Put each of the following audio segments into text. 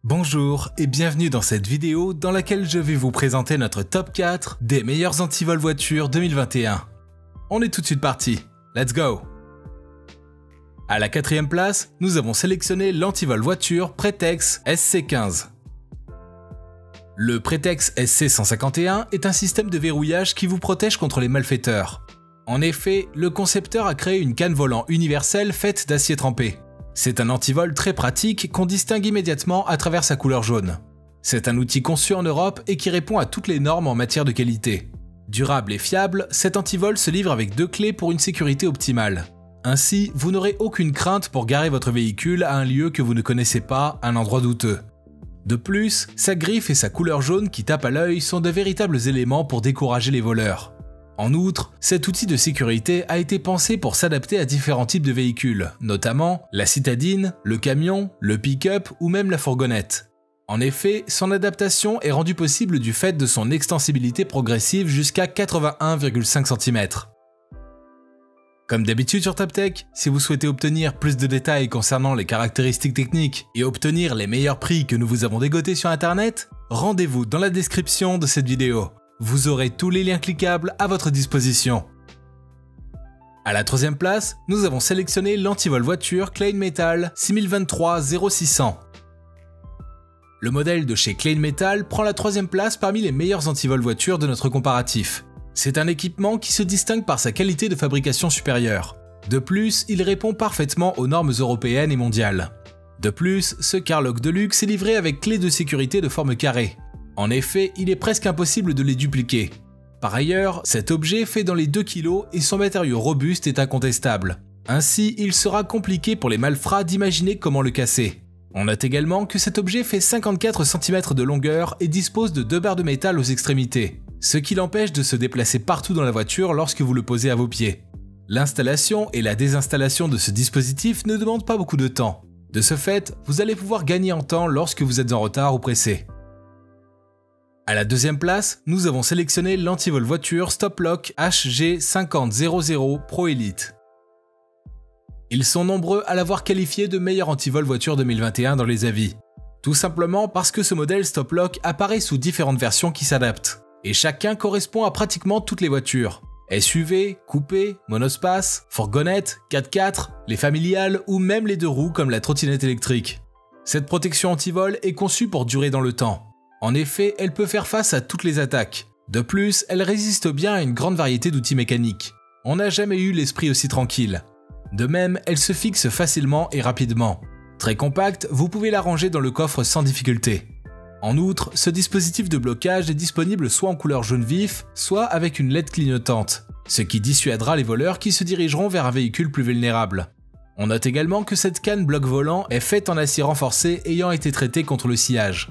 Bonjour et bienvenue dans cette vidéo dans laquelle je vais vous présenter notre top 4 des meilleures antivol voitures 2021. On est tout de suite parti, let's go! À la 4e place, nous avons sélectionné l'antivol voiture Pretex SC15. Le Pretex SC151 est un système de verrouillage qui vous protège contre les malfaiteurs. En effet, le concepteur a créé une canne volant universelle faite d'acier trempé. C'est un antivol très pratique qu'on distingue immédiatement à travers sa couleur jaune. C'est un outil conçu en Europe et qui répond à toutes les normes en matière de qualité. Durable et fiable, cet antivol se livre avec 2 clés pour une sécurité optimale. Ainsi, vous n'aurez aucune crainte pour garer votre véhicule à un lieu que vous ne connaissez pas, un endroit douteux. De plus, sa griffe et sa couleur jaune qui tape à l'œil sont de véritables éléments pour décourager les voleurs. En outre, cet outil de sécurité a été pensé pour s'adapter à différents types de véhicules, notamment la citadine, le camion, le pick-up ou même la fourgonnette. En effet, son adaptation est rendue possible du fait de son extensibilité progressive jusqu'à 81,5 cm. Comme d'habitude sur TopTech, si vous souhaitez obtenir plus de détails concernant les caractéristiques techniques et obtenir les meilleurs prix que nous vous avons dégotés sur internet, rendez-vous dans la description de cette vidéo. Vous aurez tous les liens cliquables à votre disposition. À la 3e place, nous avons sélectionné l'antivol voiture Klein Metal 6023-0600. Le modèle de chez Klein Metal prend la 3e place parmi les meilleurs antivols voitures de notre comparatif. C'est un équipement qui se distingue par sa qualité de fabrication supérieure. De plus, il répond parfaitement aux normes européennes et mondiales. De plus, ce Car-Lock de luxe est livré avec clé de sécurité de forme carrée. En effet, il est presque impossible de les dupliquer. Par ailleurs, cet objet fait dans les 2 kg et son matériau robuste est incontestable. Ainsi, il sera compliqué pour les malfrats d'imaginer comment le casser. On note également que cet objet fait 54 cm de longueur et dispose de 2 barres de métal aux extrémités, ce qui l'empêche de se déplacer partout dans la voiture lorsque vous le posez à vos pieds. L'installation et la désinstallation de ce dispositif ne demandent pas beaucoup de temps. De ce fait, vous allez pouvoir gagner en temps lorsque vous êtes en retard ou pressé. À la 2e place, nous avons sélectionné l'antivol voiture Stop-Lock HG5000 Pro Elite. Ils sont nombreux à l'avoir qualifié de meilleur antivol voiture 2021 dans les avis. Tout simplement parce que ce modèle Stop-Lock apparaît sous différentes versions qui s'adaptent. Et chacun correspond à pratiquement toutes les voitures. SUV, coupé, monospace, fourgonnette, 4x4, les familiales ou même les 2 roues comme la trottinette électrique. Cette protection antivol est conçue pour durer dans le temps. En effet, elle peut faire face à toutes les attaques. De plus, elle résiste bien à une grande variété d'outils mécaniques. On n'a jamais eu l'esprit aussi tranquille. De même, elle se fixe facilement et rapidement. Très compacte, vous pouvez la ranger dans le coffre sans difficulté. En outre, ce dispositif de blocage est disponible soit en couleur jaune vif, soit avec une LED clignotante, ce qui dissuadera les voleurs qui se dirigeront vers un véhicule plus vulnérable. On note également que cette canne bloc volant est faite en acier renforcé ayant été traité contre le sciage.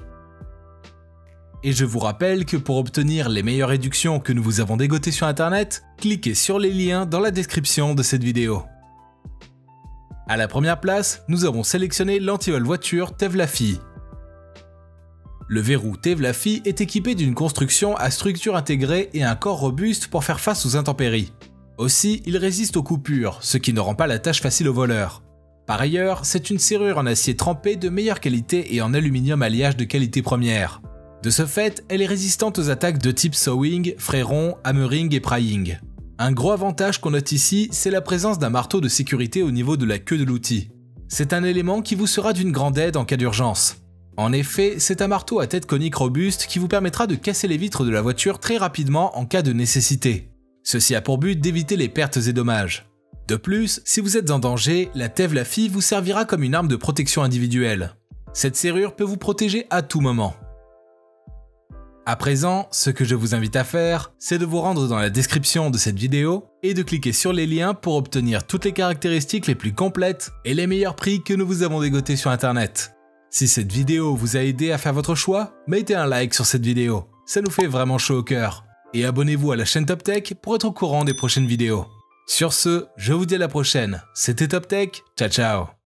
Et je vous rappelle que pour obtenir les meilleures réductions que nous vous avons dégotées sur internet, cliquez sur les liens dans la description de cette vidéo. À la 1re place, nous avons sélectionné l'antivol voiture Tevlafi. Le verrou Tevlafi est équipé d'une construction à structure intégrée et un corps robuste pour faire face aux intempéries. Aussi, il résiste aux coupures, ce qui ne rend pas la tâche facile aux voleurs. Par ailleurs, c'est une serrure en acier trempé de meilleure qualité et en aluminium alliage de qualité première. De ce fait, elle est résistante aux attaques de type sawing, frayron, hammering et prying. Un gros avantage qu'on note ici, c'est la présence d'un marteau de sécurité au niveau de la queue de l'outil. C'est un élément qui vous sera d'une grande aide en cas d'urgence. En effet, c'est un marteau à tête conique robuste qui vous permettra de casser les vitres de la voiture très rapidement en cas de nécessité. Ceci a pour but d'éviter les pertes et dommages. De plus, si vous êtes en danger, la Tevlafi vous servira comme une arme de protection individuelle. Cette serrure peut vous protéger à tout moment. À présent, ce que je vous invite à faire, c'est de vous rendre dans la description de cette vidéo et de cliquer sur les liens pour obtenir toutes les caractéristiques les plus complètes et les meilleurs prix que nous vous avons dégotés sur internet. Si cette vidéo vous a aidé à faire votre choix, mettez un like sur cette vidéo, ça nous fait vraiment chaud au cœur. Et abonnez-vous à la chaîne TopTech pour être au courant des prochaines vidéos. Sur ce, je vous dis à la prochaine, c'était TopTech, ciao ciao.